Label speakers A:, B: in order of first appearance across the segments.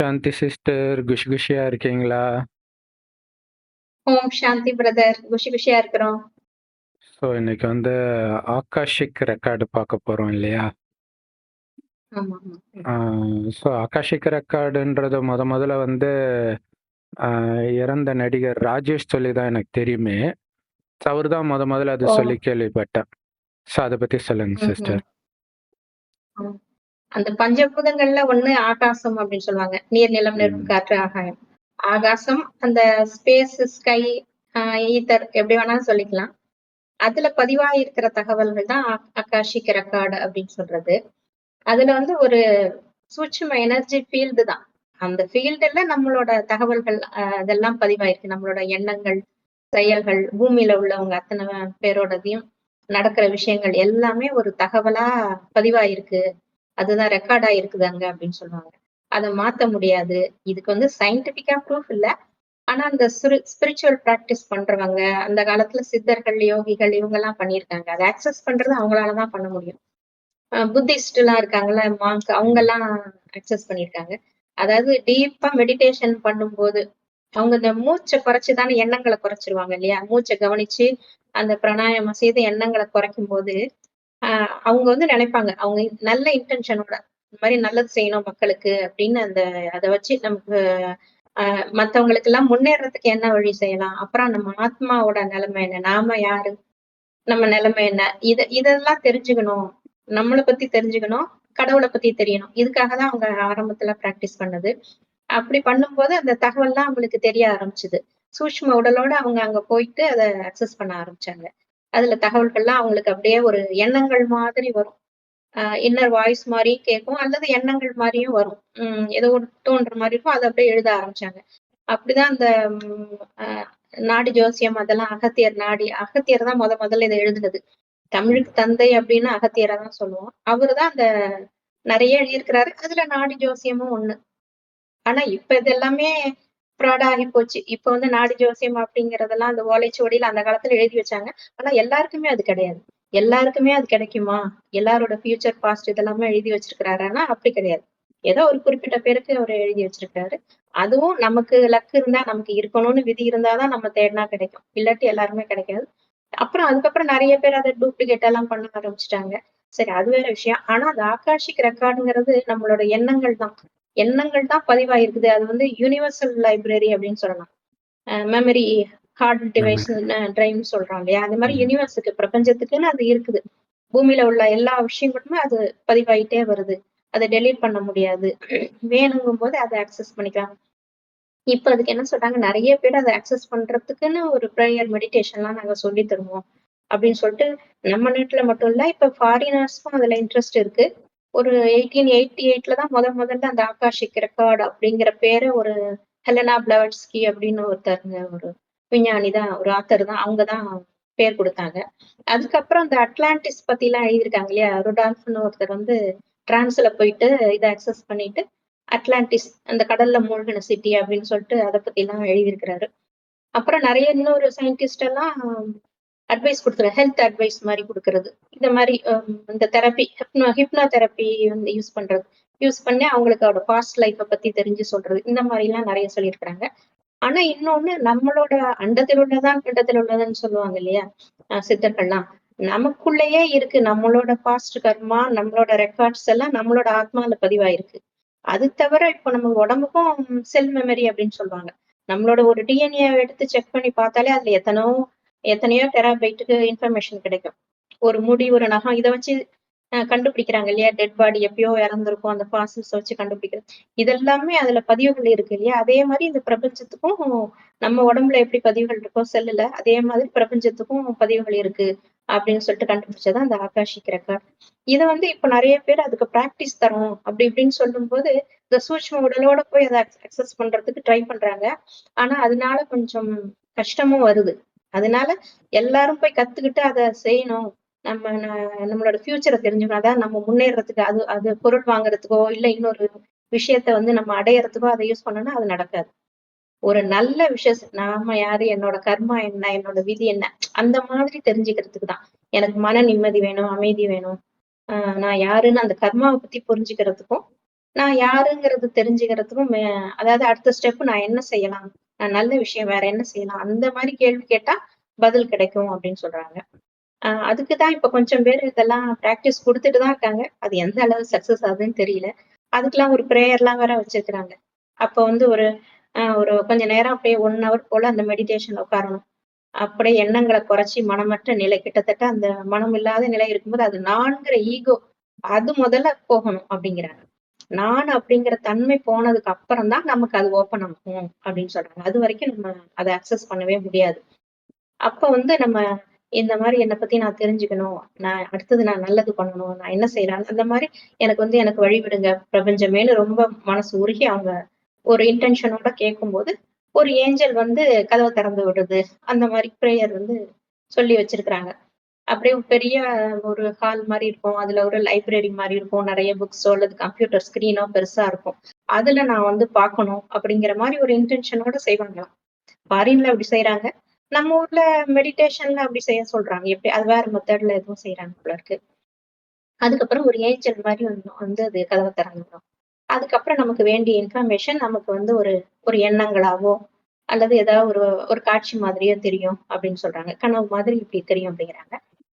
A: சாந்தி sister, குஷி குஷியா இருக்கீங்களா?
B: ஓம் சாந்தி brother. குஷி குஷியா இருக்கிறோம்.
A: இன்னைக்கு வந்து ஆகாஷிக் ரெக்கார்டு பார்க்க போறோம் இல்லையா?
B: ஆமா, ஆமா.
A: ஆகாஷிக் ரெக்கார்டுன்றது முதல்ல வந்து இறந்த நடிகர் ராஜேஷ் சொல்லி தான் எனக்கு தெரியுமே. அவர் தான் முதல்ல அது
B: ஓ!
A: சொல்லி கேள்விப்பட்டேன். அதை பத்தி சொல்லுங்க சிஸ்டர்.
B: அந்த பஞ்சபூதங்கள்ல ஒண்ணு ஆகாசம் அப்படின்னு சொல்லுவாங்க. நீர், நிலம், நெருப்பு, காற்று, ஆகாயம். ஆகாசம் அந்த ஸ்பேஸ், ஸ்கை, ஈத்தர் எப்படி வேணாலும் சொல்லிக்கலாம். அதுல பதிவாயிருக்கிற தகவல்கள் தான் அகாஷிக் ரெக்கார்டு அப்படின்னு சொல்றது. அதுல வந்து ஒரு சூட்சும எனர்ஜி ஃபீல்டு தான். அந்த ஃபீல்டுல நம்மளோட தகவல்கள் அதெல்லாம் பதிவாயிருக்கு. நம்மளோட எண்ணங்கள், செயல்கள், பூமியில உள்ளவங்க அத்தனை பேரோடதையும் நடக்கிற விஷயங்கள் எல்லாமே ஒரு தகவலா பதிவாயிருக்கு. அதுதான் ரெக்கார்ட் ஆயிருக்குது அங்க அப்படின்னு சொல்லுவாங்க. அத மாத்த முடியாது. இதுக்கு வந்து சயின்டிபிக்கா ப்ரூஃப் இல்ல. ஆனா அந்த ஸ்பிரிச்சுவல் பிராக்டிஸ் பண்றவங்க, அந்த காலத்துல சித்தர்கள், யோகிகள் இவங்கெல்லாம் பண்ணியிருக்காங்க. அத ஆக்சஸ் பண்றது அவங்களால தான் பண்ண முடியும். புத்திஸ்ட் எல்லாம் இருக்காங்கல்ல, மாங்க் அவங்கெல்லாம் அக்சஸ் பண்ணியிருக்காங்க. அதாவது டீப்பா மெடிடேஷன் பண்ணும்போது, அவங்க இந்த மூச்ச குறைச்சு தானே எண்ணங்கள குறைச்சிருவாங்க இல்லையா? மூச்ச கவனிச்சு அந்த பிராணாயாமம் செய்து எண்ணங்கள குறைக்கும்போது, அவங்க வந்து நினைப்பாங்க. அவங்க நல்ல இன்டென்ஷனோட, இந்த மாரி நல்லது செய்யணும் மக்களுக்கு அப்படின்னு அத வச்சு நமக்கு மத்தவங்களுக்கெல்லாம் முன்னேறதுக்கு என்ன வழி செய்யலாம்? அப்புறம் நம்ம ஆத்மாவோட நிலைமை என்ன? நாம யாரு? நம்ம நிலைமை என்ன? இதெல்லாம் தெரிஞ்சுக்கணும். நம்மள பத்தி தெரிஞ்சுக்கணும். கடவுள பத்தி தெரியணும். இதுக்காக தான் அவங்க ஆரம்பத்துல பிராக்டிஸ் பண்ணது. அப்படி பண்ணும்போது அந்த தகவல்லாம் அவங்களுக்கு தெரிய ஆரம்பிச்சது. சூட்சும உடலோட அவங்க அங்க போயிட்டு அத அக்சஸ் பண்ண ஆரம்பிச்சாங்க. அதுல தகவல்கள்லாம் அவங்களுக்கு அப்படியே ஒரு எண்ணங்கள் மாதிரி வரும். இன்னர் வாய்ஸ் மாரியும் கேட்கும். அல்லது எண்ணங்கள் மாரியும் வரும். ஏதோ ஒரு தோன்ற மாரி இருக்கும். அத அப்படியே எழுத ஆரம்பிச்சாங்க. அப்படிதான் அந்த ம் அ நாடி ஜோசியம் அதெல்லாம் அகத்தியர் நாடி அகத்தியர் தான் முதல்ல இத எழுதுனது. தமிழுக்கு தந்தை அப்படின்னு அகத்தியர தான் சொல்லுவோம். அவரு தான் அந்த நெறைய எழுதியிருக்கிறாரு. அதுல நாடி ஜோசியமும் ஒண்ணு. ஆனா இப்ப இது எல்லாமே ஃப்ராட் ஆகி போச்சு. இப்ப வந்து நாடி ஜோசியம் அப்படிங்கிறதெல்லாம் அந்த ஓலைச்சுவடியில அந்த காலத்துல எழுதி வச்சாங்க. ஆனா எல்லாருக்குமே அது கிடையாது. எல்லாருக்குமே அது கிடைக்குமா? எல்லாரோட ஃபியூச்சர், பாஸ்ட் இதெல்லாமே எழுதி வச்சிருக்கிறாரான்னா அப்படி கிடையாது. ஏதோ ஒரு குறிப்பிட்ட பேருக்கு அவரு எழுதி வச்சிருக்காரு. அதுவும் நமக்கு லக் இருந்தா, நமக்கு இருக்கணும்னு விதி இருந்தா தான் நம்ம தேடினா கிடைக்கும். இல்லாட்டி எல்லாருமே கிடைக்காது. அதுக்கப்புறம் நெறைய பேர் அத டூப்ளிகேட் எல்லாம் பண்ண ஆரம்பிச்சுட்டாங்க. சரி அது வேற விஷயம். ஆனா அந்த ஆகாஷிக் ரெக்கார்டுங்கிறது நம்மளோட எண்ணங்கள் தான். எண்ணங்கள் தான் பதிவாயிருக்குது. அது வந்து யுனிவர்சல் லைப்ரரி அப்படின்னு சொல்லலாம். மெமரி ஹார்ட் டிவைஸ் டிரைவ்ன்னு சொல்றோம் இல்லையா? அந்த மாரி யுனிவர்ஸுக்கு பிரபஞ்சத்துக்குன்னு அது இருக்குது. பூமியில உள்ள எல்லா விஷயங்களுமே அது பதிவாயிட்டே வருது. அத டெலீட் பண்ண முடியாது. வேணுங்கும்போது அத அக்சஸ் பண்ணிக்கலாம். இப்ப அதுக்கு என்ன சொல்றாங்க, நெறைய பேர் அத அக்சஸ் பண்றதுக்குன்னு ஒரு பிரேயர் மெடிடேஷன்லாம் நாங்க சொல்லி தருவோம். அப்படின்னு சொல்லிட்டு நம்ம நாட்டுல மட்டும் இல்ல, இப்ப ஃபாரினர்ஸ்க்கும் அதுல இன்ட்ரெஸ்ட் இருக்கு. ஒரு 1888ல தான் முதல்ல அந்த ஆகாஷிக் ரெக்கார்ட் அப்படிங்கிற பேர ஒரு ஹெலனா பிளவட்ஸ்கி அப்படின்னு ஒருத்தருங்க ஒரு விஞ்ஞானி தான், ஒரு ஆத்தர் தான். அவங்க தான் பேர் குடுத்தாங்க. அதுக்கப்புறம் இந்த அட்லாண்டிஸ் பத்திலாம் எழுதியிருக்காங்க இல்லையா? ருடால்ஃப்ன்னு ஒருத்தர் வந்து பிரான்ஸ்ல போயிட்டு இத அக்சஸ் பண்ணிட்டு அட்லாண்டிஸ் அந்த கடல்ல மூழ்கின சிட்டி அப்படின்னு சொல்லிட்டு அத பத்திலாம் எழுதியிருக்கிறாரு. அப்புறம் நெறைய இன்னொரு சயின்டிஸ்ட் எல்லாம் அட்வைஸ் குடுக்குறாரு. ஹெல்த் அட்வைஸ் மாரி குடுக்குறது. இந்த மாரி இந்த தெரப்பி ஹிப்னோ தெரப்பி வந்து யூஸ் பண்ணி அவங்களுக்கோட பாஸ்ட் லைஃப்ப பத்தி தெரிஞ்சு சொல்றது. இந்த மாரிலாம் நெறைய சொல்லியிருக்கிறாங்க. ஆனா இன்னொன்னு நம்மளோட அண்டத்தில் உள்ளதான் பிண்டத்தில் உள்ளதுன்னு சொல்லுவாங்க இல்லையா? சித்தர்கள்லாம். நமக்குள்ளேயே இருக்கு. நம்மளோட பாஸ்ட் கர்மா, நம்மளோட ரெக்கார்ட்ஸ் எல்லாம் நம்மளோட ஆத்மால பதிவாயிருக்கு. அது தவிர இப்ப நம்ம உடம்புக்கும் செல் மெமரி அப்படின்னு சொல்லுவாங்க. நம்மளோட ஒரு டிஎன்ஏ எடுத்து செக் பண்ணி பார்த்தாலே அதுல எத்தனையோ டெராபைட்டுக்கு இன்ஃபர்மேஷன் கிடைக்கும். ஒரு முடி, ஒரு நகம் இத வச்சு கண்டுபிடிக்கிறாங்க இல்லையா? டெட் பாடி எப்பயோ இறந்திருக்கும். அந்த ஃபாசில்ஸ வச்சு கண்டுபிடிக்கிறது. இதெல்லாமே அதுல பதிவுகள் இருக்கு இல்லையா? அதே மாரி இந்த பிரபஞ்சத்துக்கும் நம்ம உடம்புல எப்படி பதிவுகள் இருக்கோ செல்லுல, அதே மாதிரி பிரபஞ்சத்துக்கும் பதிவுகள் இருக்கு. அப்படின்னு சொல்லிட்டு கண்டுபிடிச்சது அந்த ஆகாஷிக் ரெக்கார்ட். இத வந்து இப்ப நெறைய பேர் அதுக்கு பிராக்டிஸ் தரோம் அப்படி இப்படின்னு சொல்லும்போது, இந்த சூட்சும உடலோட போய் அத அக்சஸ் பண்றதுக்கு ட்ரை பண்றாங்க. ஆனா அதனால கொஞ்சம் கஷ்டமும் வருது. அதனால எல்லாரும் போய் கத்துக்கிட்டு அத செய்யணும். நம்ம நம்மளோட ஃபியூச்சர தெரிஞ்சுக்கணும். அதான் நம்ம முன்னேறதுக்கு அது அது பொருள் வாங்குறதுக்கோ, இல்ல இன்னொரு விஷயத்த வந்து நம்ம அடையறதுக்கோ அத யூஸ் பண்ணோம்னா அது நடக்காது. ஒரு நல்ல நாம யாரு? என்னோட கர்மா என்ன? என்னோட விதி என்ன? அந்த மாதிரி தெரிஞ்சுக்கிறதுக்கு தான். எனக்கு மன நிம்மதி வேணும், அமைதி வேணும். நான் யாருன்னு அந்த கர்மாவ பத்தி புரிஞ்சுக்கிறதுக்கும், நான் யாருங்கிறது தெரிஞ்சுக்கிறதுக்கும் அதாவது அடுத்த ஸ்டெப் நான் என்ன செய்யலாம்? நான் நல்ல விஷயம் வேற என்ன செய்யலாம்? அந்த மாரி கேள்வி கேட்டா பதில் கிடைக்கும் அப்படின்னு சொல்றாங்க. அதுக்கு தான் இப்ப கொஞ்சம் பேர் இதெல்லாம் பிராக்டிஸ் குடுத்துட்டு தான் இருக்காங்க. அது எந்த அளவு சக்சஸ் ஆகுதுன்னு தெரியல. அதுக்கெல்லாம் ஒரு பிரேயர்லாம் வேற வச்சிருக்கிறாங்க. அப்ப வந்து ஒரு கொஞ்ச நேரம் அப்படியே 1 ஹவர் போல அந்த மெடிடேஷன்ல உட்காரணும். அப்படியே எண்ணங்கள குறைச்சு மனமற்ற நிலை கிட்டத்தட்ட அந்த மனம் இல்லாத நிலை இருக்கும்போது, அது நான்கிற ஈகோ அது முதல்ல போகணும் அப்படிங்கிறாங்க. நான் அப்படிங்கிற தன்மை போனதுக்கு அப்புறம் தான் நமக்கு அது ஓப்பன் ஆகும் அப்படின்னு சொல்றாங்க. அதுவரைக்கும் நம்ம அத அக்சஸ் பண்ணவே முடியாது. அப்ப வந்து நம்ம இந்த மாரி என்ன பத்தி நான் தெரிஞ்சுக்கணும். நான் அடுத்தது நான் நல்லது பண்ணணும். நான் என்ன செய்யலாம்? அந்த மாரி எனக்கு வழிவிடுங்க பிரபஞ்சமேன்னு ரொம்ப மனசு உருகி அவங்க ஒரு இன்டென்ஷனோட கேட்கும்போது, ஒரு ஏஞ்சல் வந்து கதவ திறந்து விடுறது. அந்த மாரி பிரேயர் வந்து சொல்லி வச்சிருக்கிறாங்க. அப்படியே பெரிய ஒரு ஹால் மாரி இருக்கும். அதுல ஒரு லைப்ரரி மாரி இருக்கும். நெறைய புக்ஸோ அல்லது கம்ப்யூட்டர் ஸ்கிரீனோ பெருசா இருக்கும். அதுல நான் வந்து பார்க்கணும் அப்படிங்கிற மாரி ஒரு இன்டென்ஷனோட செய்வாங்களாம். ஃபாரின்ல அப்படி செய்றாங்க. நம்ம ஊர்ல மெடிடேஷன்ல அப்படி செய்ய சொல்றாங்க. எப்படி அது வேற மெத்தட்ல எதுவும் செய்றாங்க போல இருக்கு. அதுக்கப்புறம் ஒரு ஏஞ்சல் மாரி வந்து அது கதவ திறந்துரும். அதுக்கப்புறம் நமக்கு வேண்டிய இன்ஃபர்மேஷன் நமக்கு வந்து ஒரு ஒரு எண்ணங்களாவோ, அல்லது ஏதாவது ஒரு ஒரு காட்சி மாதிரியோ தெரியும் அப்படின்னு சொல்றாங்க. கனவு மாதிரி இப்படி தெரியும் அப்படிங்கிறாங்க.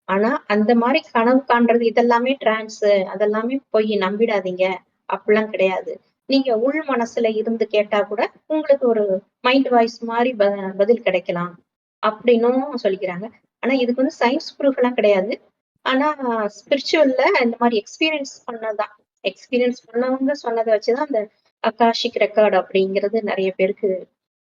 B: ஆனா, அந்த மாரி கனவு காண்றது இதெல்லாமே ட்ரான்ஸு அதெல்லாமே பொய் நம்பிடாதீங்க. அப்படிலாம் கிடையாது. நீங்க உள் மனசுல இருந்து கேட்டா கூட உங்களுக்கு ஒரு மைண்ட் வாய்ஸ் மாரி பதில் கிடைக்கலாம். அப்படின்னும் சொல்லிக்கிறாங்க. ஆனா இதுக்கு வந்து சயின்ஸ் ப்ரூஃப் எல்லாம் கிடையாது. ஆனா ஸ்பிரிச்சுவல்ல இந்த மாரி எக்ஸ்பீரியன்ஸ் பண்ணதுதான். எக்ஸ்பீரியன்ஸ் பண்ணவங்க சொன்னத வச்சுதான் அந்த அகாஷிக் ரெக்கார்ட் அப்படிங்கிறது நெறைய பேருக்கு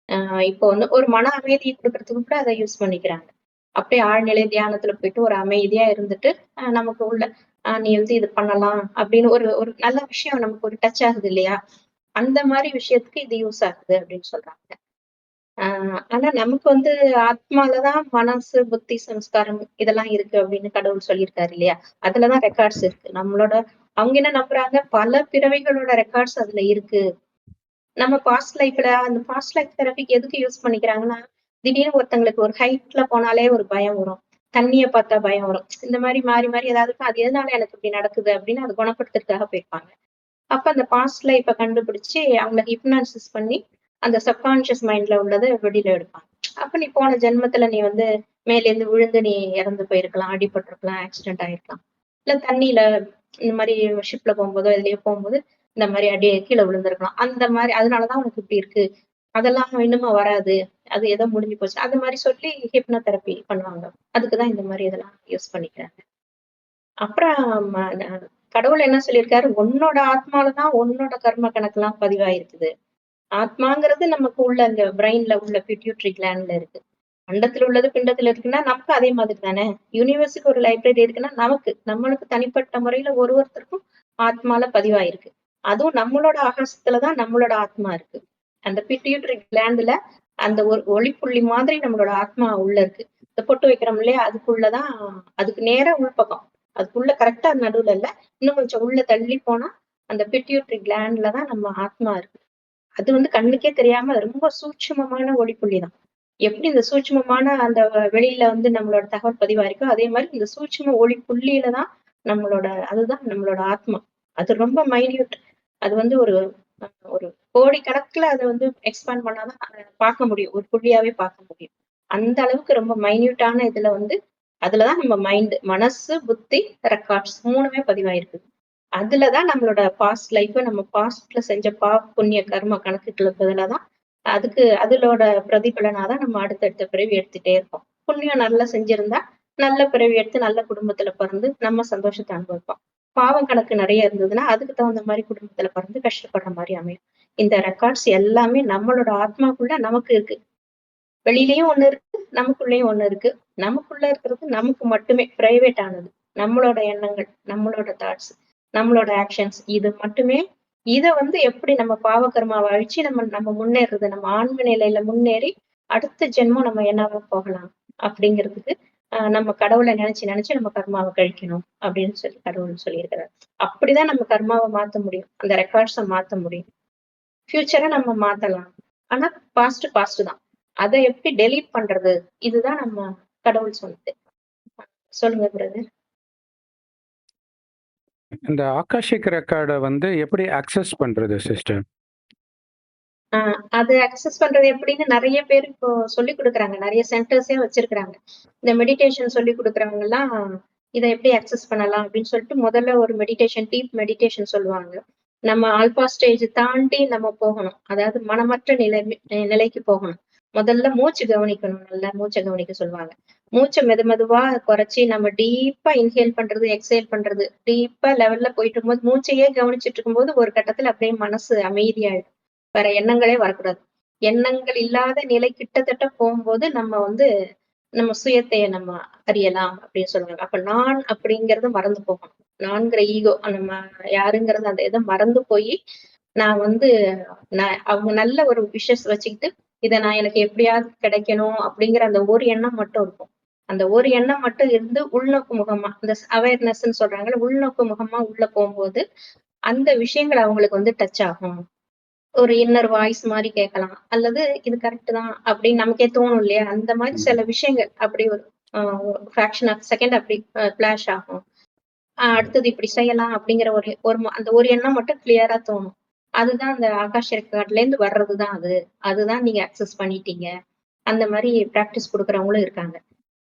B: அ இப்போ வந்து ஒரு மன அமைதிய குடுக்கறதுக்கு கூட அத யூஸ் பண்ணிக்கிறாங்க. அப்படியே ஆழ்நிலை தியானத்துல போயிட்டு ஒரு அமைதியா இருந்துட்டு, நமக்கு உள்ள நீ வந்து இது பண்ணலாம் அப்படின்னு ஒரு ஒரு நல்ல விஷயம் நமக்கு ஒரு டச் ஆகுது இல்லையா? அந்த மாரி விஷயத்துக்கு இது யூஸ் ஆகுது அப்படின்னு சொல்றாங்க. ஆ ஆனா நமக்கு வந்து ஆத்மால தான் மனசு, புத்தி, சம்ஸ்காரம் இதெல்லாம் இருக்கு அப்படின்னு கடவுள் சொல்லியிருக்காரு இல்லையா? அதுல தான் ரெக்கார்ட்ஸ் இருக்கு. அவங்க என்ன நம்புறாங்க, பல பிறவிகளோட ரெக்கார்ட்ஸ் அதுல இருக்கு. நம்ம பாஸ்ட் லைஃப்ல அந்த பாஸ்ட் லைஃப் தெரபிக்கு எதுக்கு யூஸ் பண்ணிக்கிறாங்கன்னா, திடீர்னு ஒருத்தங்களுக்கு ஒரு ஹைட்ல போனாலே ஒரு பயம் வரும். தண்ணிய பார்த்தா பயம் வரும். இந்த மாரி மாறி, மாறி ஏதாவது அது எதனால எனக்கு இப்படி நடக்குது அப்படின்னு அத குணப்படுத்துறதுக்காக போயிருப்பாங்க. அப்ப அந்த பாஸ்ட் லைஃப்ப கண்டுபிடிச்சு அவங்கள ஹிப்னாசிஸ் பண்ணி, அந்த சப்கான்ஷியஸ் மைண்ட்ல உள்ளத வெளில எடுப்பாங்க. அப்ப நீ போன ஜென்மத்துல நீ வந்து மேலேருந்து விழுந்து நீ இறந்து போயிருக்கலாம், அடிபட்டுருக்கலாம், ஆக்சிடென்ட் ஆயிருக்கலாம். இல்ல தண்ணீல இந்த மாரி ஷிப்ல போம்போதோ, எதுலயோ போம்போது இந்த மாரி கீழ விழுந்திருக்கலாம். அந்த மாரி அதனால தான் உனக்கு இப்படி இருக்கு. அதெல்லாம் இன்னுமா வராது. அது ஏதோ முடிஞ்சு போச்சு. அந்த மாரி சொல்லி ஹிப்னோ தெரப்பி பண்ணுவாங்க. அதுக்கு தான் இந்த மாரி இதெல்லாம் யூஸ் பண்ணிக்கிறாங்க. அப்புறம் ம ந கடவுள் என்ன சொல்லியிருக்காரு, உன்னோட ஆத்மால தான் உன்னோட கர்ம கணக்கெல்லாம் பதிவாயிருக்குது. ஆத்மாங்கிறது நமக்கு உள்ள அந்த பிரெயின்ல உள்ள பிட்யூட்டரி கிளாண்ட்ல இருக்கு. அண்டத்துல உள்ளது பிண்டத்துல இருக்குன்னா, நமக்கு அதே மாதிரி தானே. யூனிவர்ஸ்க்கு ஒரு லைப்ரரி இருக்குன்னா, நம்மளுக்கு தனிப்பட்ட முறையில ஒருத்தருக்கும் ஆத்மால பதிவாயிருக்கு. அதுவும் நம்மளோட ஆகாசத்துல தான் நம்மளோட ஆத்மா இருக்கு. அந்த பிட்யூட்டரி கிளாண்ட்ல அந்த ஒரு ஒளிப்புள்ளி மாதிரி நம்மளோட ஆத்மா உள்ள இருக்கு. இந்த பொட்டு வைக்கிறோம் இல்லையா? அதுக்குள்ளதான் அதுக்கு நேரா உள்பக்கம். அதுக்குள்ள கரெக்ட்டா நடுவுல இல்ல. இன்னும் கொஞ்சம் உள்ள தள்ளி போனா, அந்த பிட்யூட்டரி கிளாண்ட்ல தான் நம்ம ஆத்மா இருக்கு. அது வந்து கண்ணுக்கே தெரியாம ரொம்ப சூட்சுமமான ஒளிப்புள்ளி தான். எப்படி இந்த சூட்சுமமான அந்த வெளியில வந்து நம்மளோட தகவல் பதிவாயிருக்கோ, அதே மாரி இந்த சூட்சும ஒளி புள்ளியில தான் அதுதான் நம்மளோட ஆத்மா. அது ரொம்ப மைன்யூட். அது வந்து ஒரு ஒரு கோடிக்கணக்குல அத வந்து எக்ஸ்பேண்ட் பண்ணா தான் பார்க்க முடியும். ஒரு புள்ளியாவே பார்க்க முடியும். அந்த அளவுக்கு ரொம்ப மைன்யூட்டான இதுல வந்து அதுல தான் நம்ம மனசு, புத்தி, ரெக்கார்ட்ஸ் 3மே பதிவாயிருக்கு. அதுல தான் நம்மளோட பாஸ்ட் லைஃப் நம்ம பாஸ்ட்ல செஞ்ச புண்ணிய கர்ம கணக்குகளுக்கு தான் அதோட பிரதிபலனா தான் நம்ம அடுத்தடுத்த பிறவி எடுத்துட்டே இருக்கோம். புண்ணியம் நல்லா செஞ்சிருந்தா, நல்ல பிறவி எடுத்து நல்ல குடும்பத்துல பிறந்து நம்ம சந்தோஷத்த அனுபவிப்போம். பாவம் கணக்கு நெறைய இருந்ததுன்னா, அதுக்கு தகுந்த மாரி குடும்பத்துல பிறந்து கஷ்டப்படுற மாரி அமையும். இந்த ரெக்கார்ட்ஸ் எல்லாமே நம்மளோட ஆத்மாக்குள்ள நமக்கு இருக்கு. வெளியிலயும் ஒண்ணு இருக்கு, நமக்குள்ளயும் ஒண்ணு இருக்கு. நமக்குள்ள இருக்கிறது நமக்கு மட்டுமே பிரைவேட் ஆனது. நம்மளோட எண்ணங்கள், நம்மளோட தாட்ஸ், நம்மளோட ஆக்ஷன்ஸ் இது மட்டுமே இத வந்து எப்படி நம்ம பாவ கர்மாவ அழிச்சு நம்ம நம்ம முன்னேறுறது, நம்ம ஆன்ம நிலையில முன்னேறி அடுத்த ஜென்மம் நம்ம என்னவா போகலாம் அப்படிங்கிறதுக்கு நம்ம கடவுள நினைச்சு நினைச்சு நம்ம கர்மாவ கழிக்கணும் அப்படின்னு சொல்லி கடவுள் சொல்லியிருக்கிறார். அப்படிதான் நம்ம கர்மாவ மாத்த முடியும். அந்த ரெக்கார்ட்ஸ மாத்த முடியும். ஃபியூச்சர நம்ம மாத்தலாம். ஆனா பாஸ்ட் தான். அத எப்படி டெலீட் பண்றது? இதுதான் நம்ம கடவுள் சொன்னது. சொல்லுங்க பிரதர்.
A: இந்த ஆகாஷிக் ரெக்கார்ட வந்து எப்படி அக்சஸ் பண்றது சிஸ்டர்?
B: அது அக்சஸ் பண்றது எப்படின்னு நெறைய பேர் இப்போ சொல்லிக் குடுக்குறாங்க. நெறைய சென்டர்ஸே வச்சிருக்கிறாங்க. இந்த மெடிடேஷன் சொல்லிக் குடுக்குறவங்கலாம், இத எப்படி அக்சஸ் பண்ணலாம் அப்படின்னு சொல்லிட்டு முதல்ல ஒரு மெடிடேஷன், டீப் மெடிடேஷன் சொல்லுவாங்க. நம்ம ஆல்பா ஸ்டேஜ் தாண்டி நம்ம போகணும். அதாவது மனமற்ற நிலைக்கு போகணும். முதல்ல மூச்சு கவனிக்கணும். நல்லா மூச்ச கவனிக்க சொல்லுவாங்க. மூச்ச மெதுவா குறைச்சு நம்ம டீப்பா இன்ஹேல் பண்றது, எக்ஸேல் பண்றது. டீப்பா லெவல்ல போயிட்டு இருக்கும்போது மூச்சையே கவனிச்சுட்டு இருக்கும்போது ஒரு கட்டத்துல அப்படியே மனசு அமைதியாயிடும். வேற எண்ணங்களே வரக்கூடாது. எண்ணங்கள் இல்லாத நிலை கிட்டத்தட்ட போகும்போது நம்ம வந்து நம்ம சுயத்தை நம்ம அறியலாம் அப்படின்னு சொல்லுவாங்க. அப்ப நான் அப்படிங்கிறது மறந்து போகணும். நான்கிற ஈகோ நம்ம யாருங்கிறது அந்த இதை மறந்து போய் நான் வந்து அவங்க நல்ல ஒரு விஷஸ் வச்சுக்கிட்டு இதை நான் எனக்கு எப்படியாவது கிடைக்கணும் அப்படிங்கிற அந்த ஒரு எண்ணம் மட்டும் இருக்கும். அந்த ஒரு எண்ணம் மட்டும் இருந்து உள்நோக்கு முகமா இந்த அவேர்னஸ்ன்னு சொல்றாங்கல்ல, உள்நோக்கு முகமா உள்ள போகும்போது அந்த விஷயங்கள் அவங்களுக்கு வந்து டச் ஆகும். ஒரு இன்னர் வாய்ஸ் மாரி கேட்கலாம். அல்லது இது கரெக்ட் தான் அப்படின்னு நமக்கே தோணும் இல்லையா? அந்த மாரி சில விஷயங்கள் அப்படி ஒரு ஃபிராக்ஷன் ஆஃப் செகண்ட் அப்படி ஃபிளாஷ் ஆகும். அடுத்தது இப்படி செய்யலாம் அப்படிங்கிற ஒரு ஒரு அந்த ஒரு எண்ணம் மட்டும் கிளியரா தோணும். அதுதான் அந்த ஆகாஷ் ரெக்கார்ட்லேருந்து வர்றதுதான் அது. அதுதான் நீங்க அக்சஸ் பண்ணிட்டீங்க. அந்த மாரி பிராக்டிஸ் குடுக்குறவங்களும் இருக்காங்க.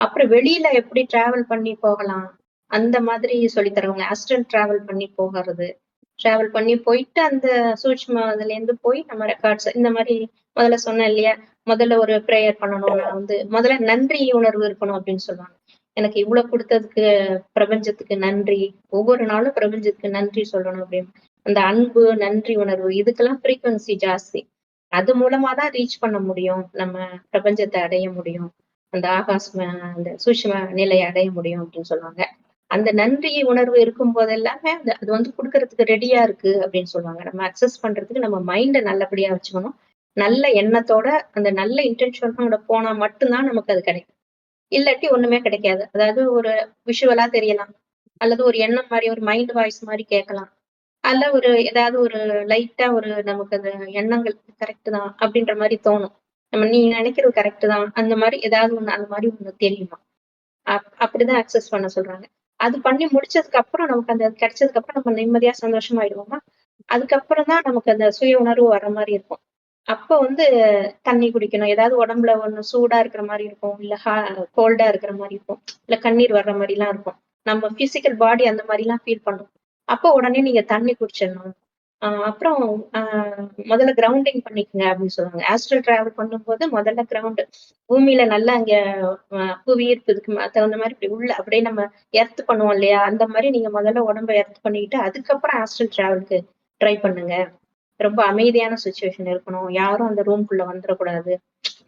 B: அப்புறம் வெளியில எப்படி டிராவல் பண்ணி போகலாம்? அந்த மாதிரி சொல்லி தர்றவங்க. ஆஸ்ட்ரல் டிராவல் பண்ணி போகறது. டிராவல் பண்ணி போயிட்டு அந்த சூட்சும இதுலேருந்து போய் நம்ம ரெக்கார்ட்ஸ் இந்த மாரி முதல்ல சொன்னேன் இல்லையா? முதல்ல ஒரு பிரேயர் பண்ணணும். நான் வந்து முதல்ல நன்றி உணர்வு இருக்கணும் அப்படின்னு சொல்லுவாங்க. எனக்கு இவ்ளோ குடுத்ததுக்கு பிரபஞ்சத்துக்கு நன்றி. ஒவ்வொரு நாளும் பிரபஞ்சத்துக்கு நன்றி சொல்லணும் அப்படின்னு. அந்த அன்பு, நன்றி உணர்வு இதுக்கெல்லாம் ஃப்ரீக்வன்சி ஜாஸ்தி. அது மூலமா தான் ரீச் பண்ண முடியும். நம்ம பிரபஞ்சத்த அடைய முடியும். அந்த அந்த சூட்சும நிலைய அடைய முடியும் அப்படின்னு சொல்லுவாங்க. அந்த நன்றி உணர்வு இருக்கும் போதெல்லாமே அது வந்து குடுக்கறதுக்கு ரெடியா இருக்கு அப்படின்னு சொல்லுவாங்க. நம்ம அக்சஸ் பண்றதுக்கு நம்ம மைண்ட நல்லபடியா வச்சுக்கணும். நல்ல எண்ணத்தோட, அந்த நல்ல இன்டென்ஷனோட போனா மட்டும் தான் நமக்கு அது கிடைக்கும். இல்லாட்டி ஒண்ணுமே கிடைக்காது. அதாவது ஒரு விஷுவலா தெரியலாம். அல்லது ஒரு எண்ணம் மாரி, ஒரு மைண்ட் வாய்ஸ் மாரி கேட்கலாம். அல்ல ஒரு ஏதாவது ஒரு லைட்டா ஒரு நமக்கு அந்த எண்ணங்கள் கரெக்ட் தான் அப்படின்ற மாரி தோணும். நீ நினைக்கிறது கரெக்ட் தான். அந்த மாரி ஏதாவது ஒண்ணு அந்த மாரி ஒண்ணு தெரியுமா? அப்படிதான் அக்சஸ் பண்ண சொல்றாங்க. அது பண்ணி முடிச்சதுக்கு அப்புறம் நமக்கு அந்த கிடைச்சதுக்கு அப்புறம் நம்ம நிம்மதியா சந்தோஷமாயிடுவோமா, அதுக்கப்புறம் தான் நமக்கு அந்த சுய உணர்வு வர்ற மாரி இருக்கும். அப்ப வந்து தண்ணி குடிக்கணும். ஏதாவது உடம்புல ஒண்ணு சூடா இருக்கிற மாரி இருக்கும். இல்ல கோல்டா இருக்கிற மாரி இருக்கும். இல்ல கண்ணீர் வர்ற மாரிலாம் இருக்கும். நம்ம பிசிக்கல் பாடி அந்த மாரிலாம் ஃபீல் பண்ணும். அப்ப உடனே நீங்க தண்ணி குடிச்சிடணும். அப்புறம் அ முதல்ல கிரவுண்டிங் பண்ணிக்கங்க அப்படின்னு சொல்லுவாங்க. ஆஸ்ட்ரல் டிராவல் பண்ணும்போது முதல்ல கிரவுண்ட் பூமியில நல்லா அங்க புவி ஈர்ப்புக்கு தகுந்த மாரி இப்படி உள்ள அப்படியே நம்ம எர்த் பண்ணுவோம் இல்லையா? அந்த மாரி நீங்க முதல்ல உடம்ப எர்த் பண்ணிக்கிட்டு, அதுக்கப்புறம் ஆஸ்ட்ரல் டிராவல்க்கு ட்ரை பண்ணுங்க. ரொம்ப அமைதியான சிச்சுவேஷன் இருக்கணும். யாரும் அந்த ரூம்குள்ள வந்துரக்கூடாது.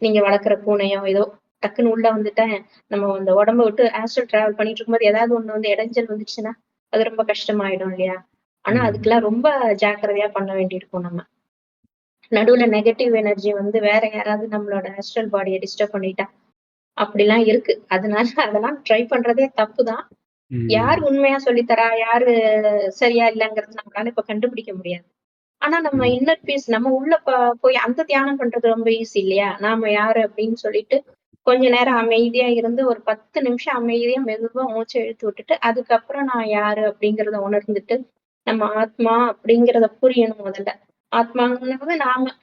B: நீங்க வளர்க்குற பூனையோ, ஏதோ டக்குன்னு உள்ள வந்துட்டா, நம்ம அந்த உடம்ப விட்டு ஆஸ்ட்ரல் டிராவல் பண்ணிட்டு இருக்கும்போது ஏதாவது ஒண்ணு வந்து இடைஞ்சல் வந்துச்சுன்னா, அது ரொம்ப கஷ்டமாயிடும் இல்லையா? ஆனா
A: ம்.
B: அதுக்கெல்லாம் ரொம்ப ஜாக்கிரதையா பண்ண வேண்டியிருக்கும் நம்ம. நடுவுல நெகட்டிவ் எனர்ஜி வந்து வேற யாராவது நம்மளோட ஆஸ்ட்ரல் பாடிய டிஸ்டர்ப் பண்ணிட்டா, அப்படிலாம் இருக்கு. அதனால அதெல்லாம் ட்ரை பண்றதே தப்பு தான். யார்
A: ம்.
B: உண்மையா சொல்லி தரா? யாரு சரியா இல்லங்கிறது நம்மளால இப்ப கண்டுபிடிக்க முடியாது. ஆனா நம்ம
A: ம்.
B: இன்னர் பீஸ் நம்ம உள்ள போய் அந்த தியானம் பண்றது ரொம்ப ஈஸி இல்லையா? நாம யாரு அப்படின்னு சொல்லிட்டு, கொஞ்ச நேரம் அமைதியா இருந்து ஒரு 10 நிமிஷம் அமைதியா மெதுவா மூச்ச இழுத்து விட்டுட்டு, அதுக்கப்புறம் நான் யாரு அப்படிங்கிறத உணர்ந்துட்டு, நம்ம ஆத்மா அப்படிங்கிறத புரியணும் முதல்ல. ஆத்மாங்கிறது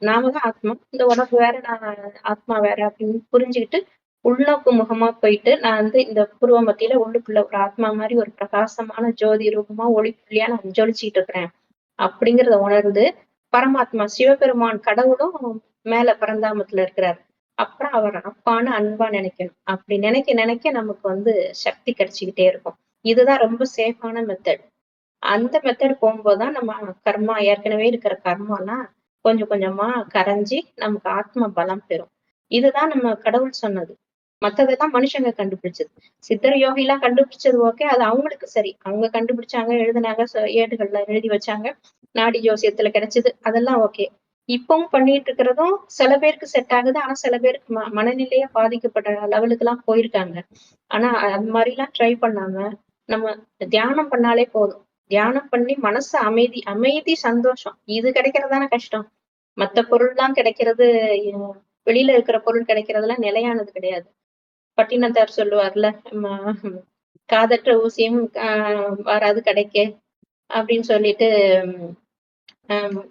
B: நாம தான் ஆத்மா. இந்த உடம்பு வேற, நான் ஆத்மா வேற அப்படின்னு புரிஞ்சுகிட்டு, உள்நோக்கு முகமா போயிட்டு, நான் வந்து இந்த புருவ மத்தியில உள்ளுக்குள்ள ஒரு ஆத்மா மாரி ஒரு பிரகாசமான ஜோதி ரூபமா ஒளி புள்ளியா நான் ஜொலிச்சுட்டு இருக்கிறேன். அப்படிங்கிறத உணர்ந்து, பரமாத்மா சிவபெருமான் கடவுளும் மேல பரந்தாமத்துல இருக்கிறாரு. அப்புறம் அவர் அப்பான்னு அன்பா நினைக்கணும். அப்படி நினைக்க நினைக்க நமக்கு வந்து சக்தி கிடைச்சுக்கிட்டே இருக்கும். இதுதான் ரொம்ப சேஃபான மெத்தட். அந்த மெத்தட் போகும்போது தான் நம்ம கர்மா ஏற்கனவே இருக்கிற கர்மாலாம் கொஞ்சம் கொஞ்சமா கரைஞ்சு நமக்கு ஆத்ம பலம் பெறும். இதுதான் நம்ம கடவுள் சொன்னது. மத்ததெல்லாம் மனுஷங்க கண்டுபிடிச்சது. சித்தர் யோகிலாம் கண்டுபிடிச்சது ஓகே. அது அவங்களுக்கு சரி. அவங்க கண்டுபிடிச்சாங்க, எழுதுனாங்க, ஏடுகள்ல எழுதி வச்சாங்க. நாடி ஜோசியத்துல கிடைச்சது. அதெல்லாம் ஓகே. இப்பவும் பண்ணிட்டு இருக்கிறதும் சில பேருக்கு செட் ஆகுது. ஆனா சில பேருக்கு மனநிலையே பாதிக்கப்பட்ட லெவலுக்குலாம் போயிருக்காங்க. ஆனா அது மாரிலாம் ட்ரை பண்ணாம, நம்ம தியானம் பண்ணாலே போதும். தியானம் பண்ணி மனசு அமைதி அமைதி, சந்தோஷம். இது கிடைக்கிறது தானே கஷ்டம். மத்த பொருள்லாம் கிடைக்கிறது, வெளியில இருக்கிற பொருள் கிடைக்கிறதெல்லாம் நிலையானது கிடையாது. பட்டினத்தார் சொல்லுவார்ல, காதற்ற ஊசியும் வாராது கடைக்கு. அப்படின்னு சொல்லிட்டு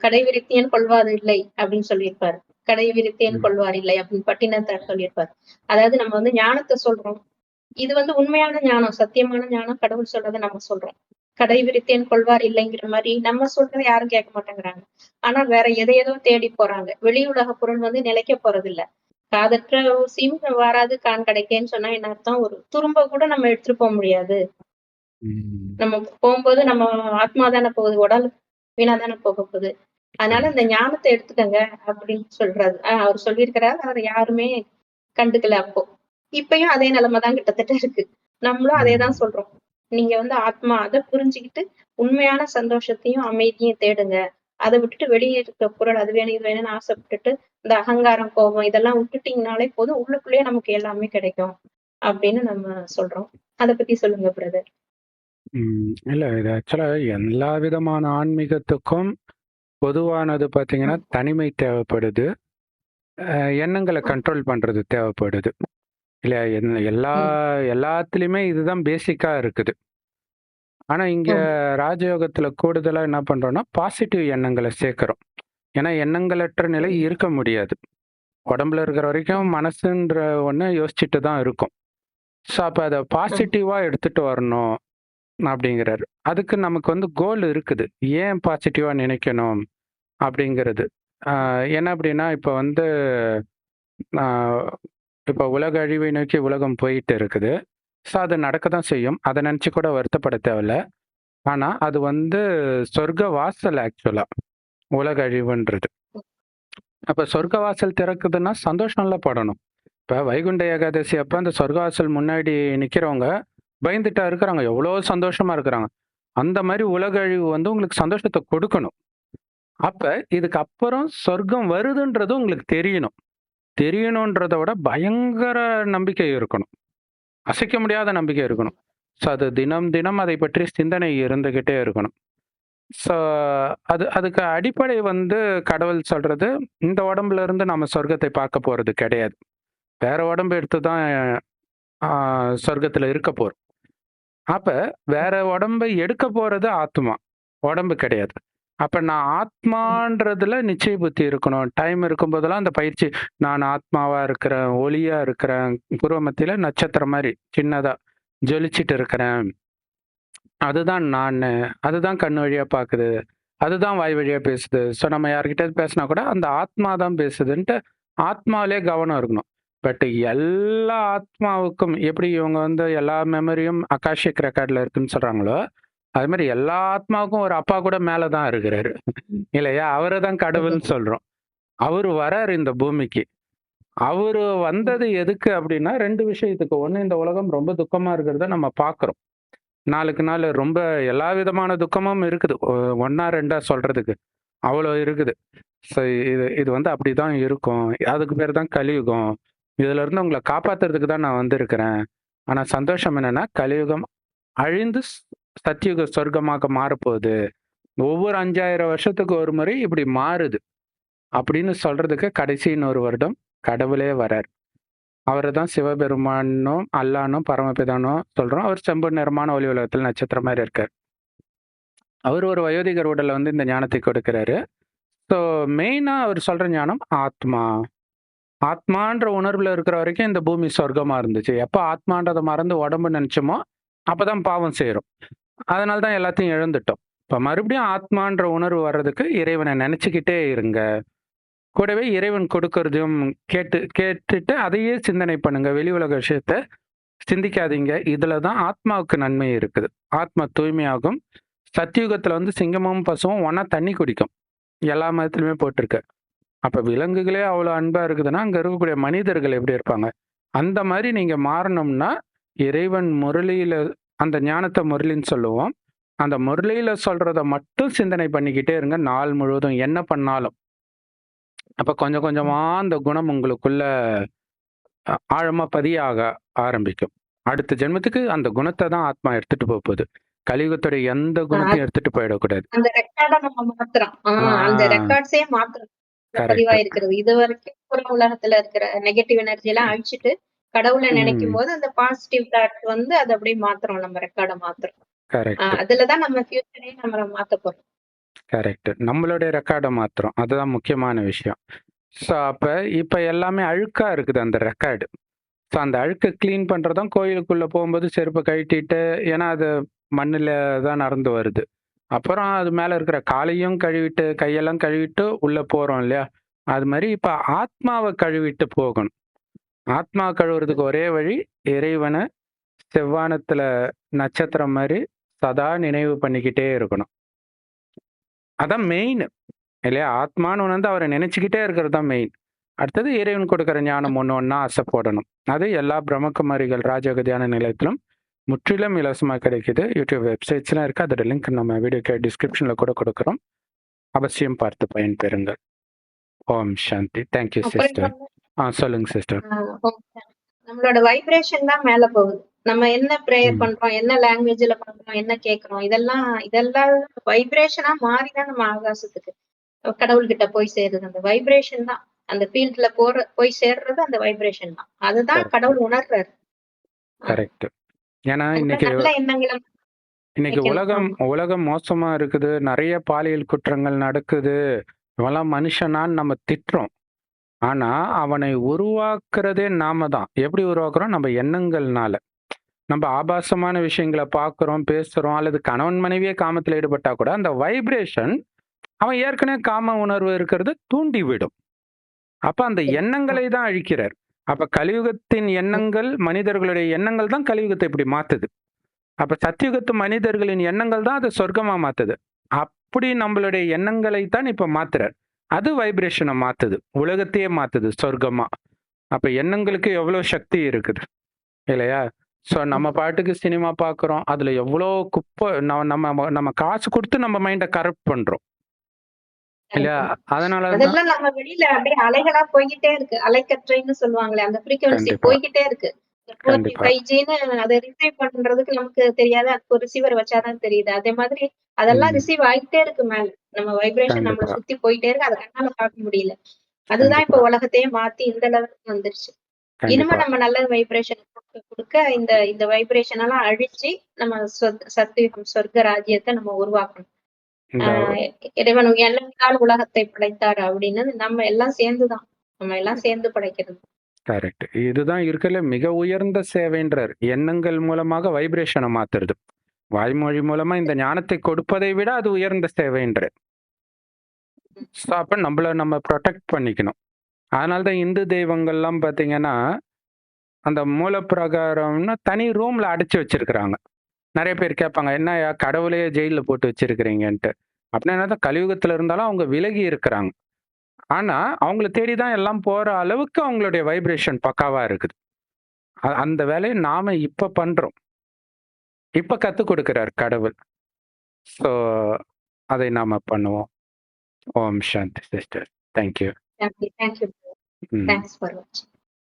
B: கடை விரித்தேன் கொள்வார் இல்லை அப்படின்னு சொல்லியிருப்பாரு. கடை விரித்தேன்
A: ம்.
B: கொள்வார் இல்லை அப்படின்னு பட்டினத்தார் சொல்லியிருப்பாரு. அதாவது நம்ம வந்து ஞானத்தை சொல்றோம். இது வந்து உண்மையான ஞானம், சத்தியமான ஞானம். கடவுள் சொல்றத நம்ம சொல்றோம். கடை விரித்தேன் கொள்வார் இல்லைங்கிற மாதிரி நம்ம சொல்றத யாரும் கேட்க மாட்டேங்கிறாங்க. ஆனா வேற எதையேதோ தேடி போறாங்க. வெளி உலக பொருள் வந்து நிலைக்க போறதில்ல. காதற்ற ஊசியும் வாராது கான் கிடைக்கேன்னு சொன்னா என்ன அர்த்தம்? ஒரு துரும்ப கூட நம்ம எடுத்துட்டு போ முடியாது.
A: ம்.
B: நம்ம போம்போது நம்ம ஆத்மா தானே போகுது. உடல் வீணா தானே போக போகுது. அதனால இந்த
A: கரெக்ட்.
B: ஞானத்த எடுத்துக்கங்க அப்படின்னு சொல்றாரு. அவர் சொல்லியிருக்கிறாரு. அவர யாருமே கண்டுக்கல அப்போ. இப்பயும் அதே நிலைமை தான் கிட்டத்தட்ட இருக்கு. நம்மளும் அதே தான்
A: ம்.
B: சொல்றோம். நீங்க வந்து ஆத்மா அத புரிஞ்சுகிட்டு, உண்மையான சந்தோஷத்தையும், அமைதியும் தேடுங்க. அத விட்டுட்டு வெளிய இருக்க பொருள் அது வேணும், இது வேணும்னு ஆசைப்பட்டுட்டு, இந்த அகங்காரம், கோபம் இதெல்லாம் விட்டுட்டீங்கனாலே போதும். உள்ளுக்குள்ளேயே நமக்கு எல்லாமே கிடைக்கும். அப்படின்னு நம்ம சொல்றோம். அத பத்தி சொல்லுங்க பிரதர்.
A: இல்ல இது ஆக்சுவலா எல்லா விதமான ஆன்மீகத்துக்கும் பொதுவானது பார்த்தீங்கன்னா,
B: ம்,
A: தனிமை தேவைப்படுது. எண்ணங்கள
B: ம்,
A: கண்ட்ரோல் பண்றது தேவைப்படுது. இல்ல
B: ம்,
A: எல்லாத்துலயுமே இதுதான் பேசிக்கா இருக்குது. ஆனா இங்க
B: ம்,
A: ராஜயோகத்துல கூடுதலா என்ன பண்றோம்னா, பாசிட்டிவ் எண்ணங்கள சேர்க்கிறோம். ஏன்னா எண்ணங்களற்ற நிலை
B: ம்,
A: இருக்க முடியாது. உடம்புல இருக்கிற வரைக்கும்
B: ம்,
A: மனசுன்ற ஒண்ணு யோசிச்சுட்டு தான் இருக்கும். ஸோ அப்ப அத
B: ம்,
A: பாசிட்டிவா எடுத்துட்டு வரணும் அப்படிங்கிறாரு. அதுக்கு நமக்கு வந்து கோல் இருக்குது. ஏன் பாசிட்டிவா நினைக்கணும் அப்படிங்கிறது. ஆ என்ன அப்படின்னா, இப்ப வந்து ஆ இப்ப உலக அழிவை நோக்கி உலகம் போயிட்டு இருக்குது. ஸோ அது நடக்க தான் செய்யும். அத நினைச்சு கூட வருத்தப்பட தேவையில்ல. ஆனா அது வந்து சொர்க்க வாசல் ஆக்சுவலா. உலக அழிவுன்றது. அப்ப சொர்க்க வாசல் திறக்குதுன்னா சந்தோஷம்ல படணும். இப்ப வைகுண்ட ஏகாதசி அப்ப அந்த சொர்க்கவாசல் முன்னாடி நிக்கிறவங்க பயந்துட்டா இருக்கிறாங்க. எவ்வளோ சந்தோஷமா இருக்கிறாங்க. அந்த மாரி உலக அழிவு வந்து உங்களுக்கு சந்தோஷத்த கொடுக்கணும். அப்ப இதுக்கு அப்புறம் சொர்க்கம் வருதுன்றது உங்களுக்கு தெரியணும். தெரியணுன்றத விட பயங்கர நம்பிக்கை இருக்கணும். அசைக்க முடியாத நம்பிக்கை இருக்கணும். ஸோ அது தினம், தினம் அதை பற்றி சிந்தனை இருந்துகிட்டே இருக்கணும். ஸோ அதுக்கு அடிப்படை வந்து கடவுள் சொல்றது, இந்த உடம்புல இருந்து நம்ம சொர்க்கத்தை பார்க்க போறது கிடையாது. வேற உடம்பு எடுத்து தான் ஆ சொர்க்கத்துல இருக்க போறோம். அப்ப வேற உடம்ப எடுக்க போறது ஆத்மா. உடம்பு கிடையாது. அப்ப நான்
B: ம்,
A: ஆத்மான்றதுல நிச்சய புத்தி இருக்கணும். டைம் இருக்கும்போதெல்லாம் அந்த பயிற்சி நான் ஆத்மாவா இருக்கிறேன், ஒளியா இருக்கிறேன், புருவ மத்தியில நட்சத்திரம் மாரி சின்னதா ஜொலிச்சுட்டு இருக்கிறேன். அதுதான் நானு. அதுதான் கண் வழியா பாக்குது. அதுதான் வாய் வழியா பேசுது. ஸோ நம்ம யார்கிட்டயாவது பேசினா கூட அந்த ஆத்மா தான் பேசுதுன்ட்டு ஆத்மாவிலே கவனம் இருக்கணும். பட் எல்லா ஆத்மாவுக்கும் எப்படி இவங்க வந்து எல்லா மெமரியும் அகாஷிக் ரெக்கார்ட்ல இருக்குன்னு சொல்றாங்களோ, அது மாரி எல்லா ஆத்மாவுக்கும் ஒரு அப்பா கூட மேல தான் இருக்கிறாரு. இல்லையா? அவர தான் கடவுள்ன்னு
B: ம்,
A: சொல்றோம். அவரு வராரு இந்த பூமிக்கு. அவரு
B: ம்,
A: வந்தது எதுக்கு அப்படின்னா 2 விஷயத்துக்கு. ஒண்ணு இந்த உலகம் ரொம்ப துக்கமா இருக்கிறத நம்ம பார்க்கிறோம். நாளுக்கு நாள் ரொம்ப எல்லா விதமான துக்கமும் இருக்குது. ஒண்ணா, 2ஆ சொல்றதுக்கு. அவ்வளோ இருக்குது. ஸோ இது இது வந்து அப்படிதான் இருக்கும். அதுக்கு பேரு தான் கலியுகம். இதுலருந்து உங்கள காப்பாத்துறதுக்கு தான் நான் வந்திருக்கிறேன். ஆனா சந்தோஷம் என்னன்னா, கலியுகம் அழிந்து சத்தியுக சொர்க்கமாக மாறப்போகுது. ஒவ்வொரு 5000 வருஷத்துக்கு ஒரு முறை இப்படி மாறுது. அப்படின்னு சொல்றதுக்கு கடைசி 100 வருடம் கடவுளே வரார். அவர தான் சிவபெருமானும், அல்லானும், பரமபிதானும் சொல்றோம். அவர் செம்பு நிறமான ஒளி உலகத்துல நட்சத்திரம் மாரி இருக்கார். அவரு ஒரு வயோதிகர் உடல்ல வந்து இந்த ஞானத்தை கொடுக்கிறாரு. ஸோ மெயினா அவர் சொல்ற ஞானம் ஆத்மா. ஆத்மான்ற உணர்வுல இருக்கிற வரைக்கும் இந்த பூமி சொர்க்கமா இருந்துச்சு. எப்ப ஆத்மான்றத மறந்து உடம்பு நெனச்சோமோ, அப்பதான் பாவம் செய்றோம். அதனால தான் எல்லாத்தையும் இழந்துட்டோம். இப்ப மறுபடியும் ஆத்மான்ற உணர்வு வர்றதுக்கு இறைவன நெனச்சுக்கிட்டே இருங்க. கூடவே இறைவன் கொடுக்கறதையும் கேட்டுட்டு அதையே சிந்தனை பண்ணுங்க. வெளி உலக விஷயத்த சிந்திக்காதீங்க. இதுல தான் ஆத்மாவுக்கு நன்மை இருக்குது. ஆத்மா தூய்மையாகும். சத்தியுகத்துல வந்து சிங்கமும், பசுவும் ஒண்ணா தண்ணி குடிக்கும். எல்லா மதத்திலுமே போட்டிருக்கு. அப்ப விலங்குகளே அவ்வளோ அன்பா இருக்குதுன்னா, அங்க இருக்கக்கூடிய மனிதர்கள் எப்படி இருப்பாங்க? அந்த மாரி நீங்க மாறணும்னா, இறைவன் முரளியில அந்த ஞானத்த முரளின்னு சொல்லுவோம். அந்த முரளியில சொல்றத மட்டும் சிந்தனை பண்ணிக்கிட்டே இருங்க நாள் முழுவதும் என்ன பண்ணாலும். அப்ப கொஞ்சம் கொஞ்சமா
B: ம்.
A: அந்த குணம் உங்களுக்குள்ள ஆழமா பதிய ஆரம்பிக்கும். அடுத்த ஜென்மத்துக்கு அந்த குணத்த தான் ஆத்மா எடுத்துட்டு போகுது. கலியுகத்துடைய எந்த
B: அ
A: குணத்தையும் எடுத்துட்டு போயிடக்கூடாது.
B: அந்த ரெக்கார்ட நம்ம மாத்துறோம். அந்த
A: ஆ
B: ரெக்கார்ட்ஸே மாத்துறோம்.
A: கரெக்ட்.
B: பதிவாயிருக்கிறது. இதுவரைக்கும் புற உலகத்துல இருக்கிற நெகட்டிவ் எனர்ஜி எல்லாம் அழிச்சுட்டு, கடவுள
A: ம்.
B: நினைக்கும்போது அந்த பாசிட்டிவ் தாட் வந்து அத அப்படியே மாத்துறோம். நம்ம ரெக்கார்ட மாத்துறோம்.
A: கரெக்ட்.
B: அதுலதான் நம்ம ஃபியூச்சரே நம்ம மாத்த போறோம்.
A: கரெக்ட். நம்மளுடைய ரெக்கார்ட மாத்துறோம். அதுதான் முக்கியமான விஷயம். ஸோ அப்ப இப்ப எல்லாமே அழுக்கா இருக்குது அந்த ரெக்கார்டு. ஸோ அந்த அழுக்க கிளீன் பண்றதும் கோயிலுக்குள்ள போகும்போது செருப்ப கழட்டிட்டு ஏன்னா அது மண்ணுல தான் நடந்து வருது. அப்புறம் அது மேல இருக்கிற காலையும் கழுவிட்டு, கையெல்லாம் கழுவிட்டு உள்ள போறோம் இல்லையா? அது மாரி இப்ப ஆத்மாவ கழுவிட்டு போகணும். ஆத்மாவ கழுவுறதுக்கு ஒரே வழி இறைவன செவ்வானத்துல நட்சத்திரம் மாரி சதா நினைவு பண்ணிக்கிட்டே இருக்கணும். அதான் மெயின் இல்லையா? ஆத்மான்னு உணர்ந்து அவரை நினைச்சுக்கிட்டே இருக்கிறது தான் மெயின். அடுத்தது இறைவன் கொடுக்கிற ஞானம் ஒண்ணு ஒண்ணா ஆசைப்படணும். அது எல்லா பிரம்மகுமாரிகள் ராஜயோக தியான நிலையத்திலும் முற்றிலும் இலவசமா கிடைக்குது. யூடியூப் வெப்சைட்ஸ்லாம் இருக்கு. அதோட லிங்க் நம்ம வீடியோக்கு டிஸ்கிரிப்ஷன்ல கூட கொடுக்குறோம். அவசியம் பார்த்து பயன்பெறுங்கள். ஓம் சாந்தி. தேங்க்யூ
B: அப்புறம்
A: சிஸ்டர். சொல்லுங்க சிஸ்டர்.
B: நம்மளோட வைப்ரேஷன் தான் மேல போகுது. நம்ம என்ன பிரேயர்
A: ம்.
B: பண்றோம், என்ன லாங்குவேஜ்ல பண்றோம், என்ன கேட்கிறோம், இதெல்லாம் வைப்ரேஷனா மாறிதான் நம்ம ஆகாசத்துக்கு கடவுள்கிட்ட போய் சேருது. அந்த வைப்ரேஷன் தான் அந்த ஃபீல்ட்ல போய் சேர்றது அந்த வைப்ரேஷன் தான். அதுதான்
A: கரெக்ட்.
B: கடவுள் உணர்றாரு.
A: கரெக்ட். ஏன்னா
B: அதனால
A: இன்னைக்கு
B: நல்ல எண்ணங்களை
A: இன்னைக்கு
B: வைக்கணும்.
A: உலகம்
B: ஆமா.
A: உலகம் மோசமா இருக்குது. நிறைய பாலியல் குற்றங்கள் நடக்குது. இவன்லாம் மனுஷனான்னு நம்ம திட்டுறோம். ஆனா அவனை உருவாக்குறதே நாம தான். எப்படி உருவாக்குறோம்? நம்ம எண்ணங்கள்னால. நம்ம ஆபாசமான விஷயங்கள பார்க்குறோம், பேசுறோம் அல்லது கணவன் மனைவியே காமத்துல ஈடுபட்டா கூட அந்த வைப்ரேஷன் அவன் ஏற்கனவே காம உணர்வு இருக்கிறது தூண்டிவிடும். அப்ப அந்த எண்ணங்களை தான் அழிக்கிறார். அப்ப கலியுகத்தின் எண்ணங்கள் மனிதர்களுடைய எண்ணங்கள் தான் கலியுகத்தை இப்படி மாத்துது. அப்ப சத்தியுகத்து மனிதர்களின் எண்ணங்கள் தான் அதை சொர்க்கமா மாத்துது. அப்படி நம்மளுடைய எண்ணங்களை தான் இப்ப மாத்துறார். அது வைப்ரேஷனை மாத்துது. உலகத்தையே மாத்துது சொர்க்கமா. அப்ப எண்ணங்களுக்கு எவ்வளவு சக்தி இருக்குது இல்லையா? ஸோ நம்ம பாட்டுக்கு சினிமா பார்க்குறோம். அதுல எவ்வளோ குப்பை நம்ம நம்ம காசு கொடுத்து நம்ம மைண்டை கரெக்ட் பண்றோம் இல்லையா? அதனால தான்
B: அதெல்லாம் நம்ம வெளியில அப்படியே அலைகளா போய்கிட்டே இருக்கு. அலைக்கற்றைன்னு சொல்லுவாங்களே, அந்த ஃப்ரீக்வன்சி
A: கண்டிப்பா,
B: போய்கிட்டே இருக்கு. 4G,
A: கண்டிப்பா.
B: 5Gன்னு அதை ரிசீவ் பண்றதுக்கு நமக்கு தெரியாது. அதுக்கு ஒரு ரிசீவர் வச்சாதான் தெரியுது. அதே மாதிரி அதெல்லாம்
A: ம்.
B: ரிசீவ் ஆகிட்டே இருக்கு மேல. நம்ம வைப்ரேஷன் நம்மள
A: கண்டிப்பா,
B: சுத்தி போயிட்டே இருக்கு. அதை கண்ணால பார்க்க முடியல. அதுதான் இப்ப
A: கண்டிப்பா,
B: உலகத்தையே மாத்தி இந்த லெவலுக்கு வந்துருச்சு. இனிமே
A: கண்டிப்பா.
B: நம்ம நல்ல வைப்ரேஷன் கொடுக்க இந்த இந்த வைப்ரேஷன் எல்லாம் அழிச்சு நம்ம சத்தியுகம் சொர்க்க ராஜ்யத்தை நம்ம உருவாக்கணும்.
A: இந்த
B: இறைவன் எண்ணங்களால் உலகத்தை படைத்தார் அப்படின்னு நம்ம எல்லாம் சேர்ந்துதான். நம்ம எல்லாம் சேர்ந்து படைக்கிறது.
A: கரெக்ட். இதுதான் இருக்கல மிக உயர்ந்த சேவைன்றார். எண்ணங்கள் மூலமாக வைப்ரேஷனை மாத்துறது. வாய்மொழி மூலமா இந்த ஞானத்தை கொடுப்பதை விட அது உயர்ந்த சேவைன்றார். ஸோ அப்ப நம்மள நம்ம ப்ரொடெக்ட் பண்ணிக்கணும். அதனால தான் இந்து தெய்வங்கள்லாம் பார்த்தீங்கன்னா, அந்த மூலப்பிரகாரம்னு தனி ரூம்ல அடைச்சு வச்சிருக்கிறாங்க. நெறைய பேர் கேட்பாங்க, "என்னய்யா கடவுளையே ஜெயில்ல போட்டு வச்சிருக்கிறீங்கன்ட்டு." அப்படின்னா என்னது கலியுகத்துல இருந்தாலும் அவங்க விலகி இருக்கிறாங்க. ஆனா, அவங்கள தேடி தான் எல்லாம் போற அளவுக்கு அவங்களுடைய வைப்ரேஷன் பக்காவா இருக்குது. அந்த வேலைய நாம இப்ப பண்றோம். இப்ப கத்துக் கொடுக்கிறார் கடவுள். ஸோ அதை நாம பண்ணுவோம். ஓம் சாந்தி சிஸ்டர். Thank you.
B: தேங்க்யூ.
A: ம்.
B: தேங்க்ஸ் ஃபார் வாட்சிங்.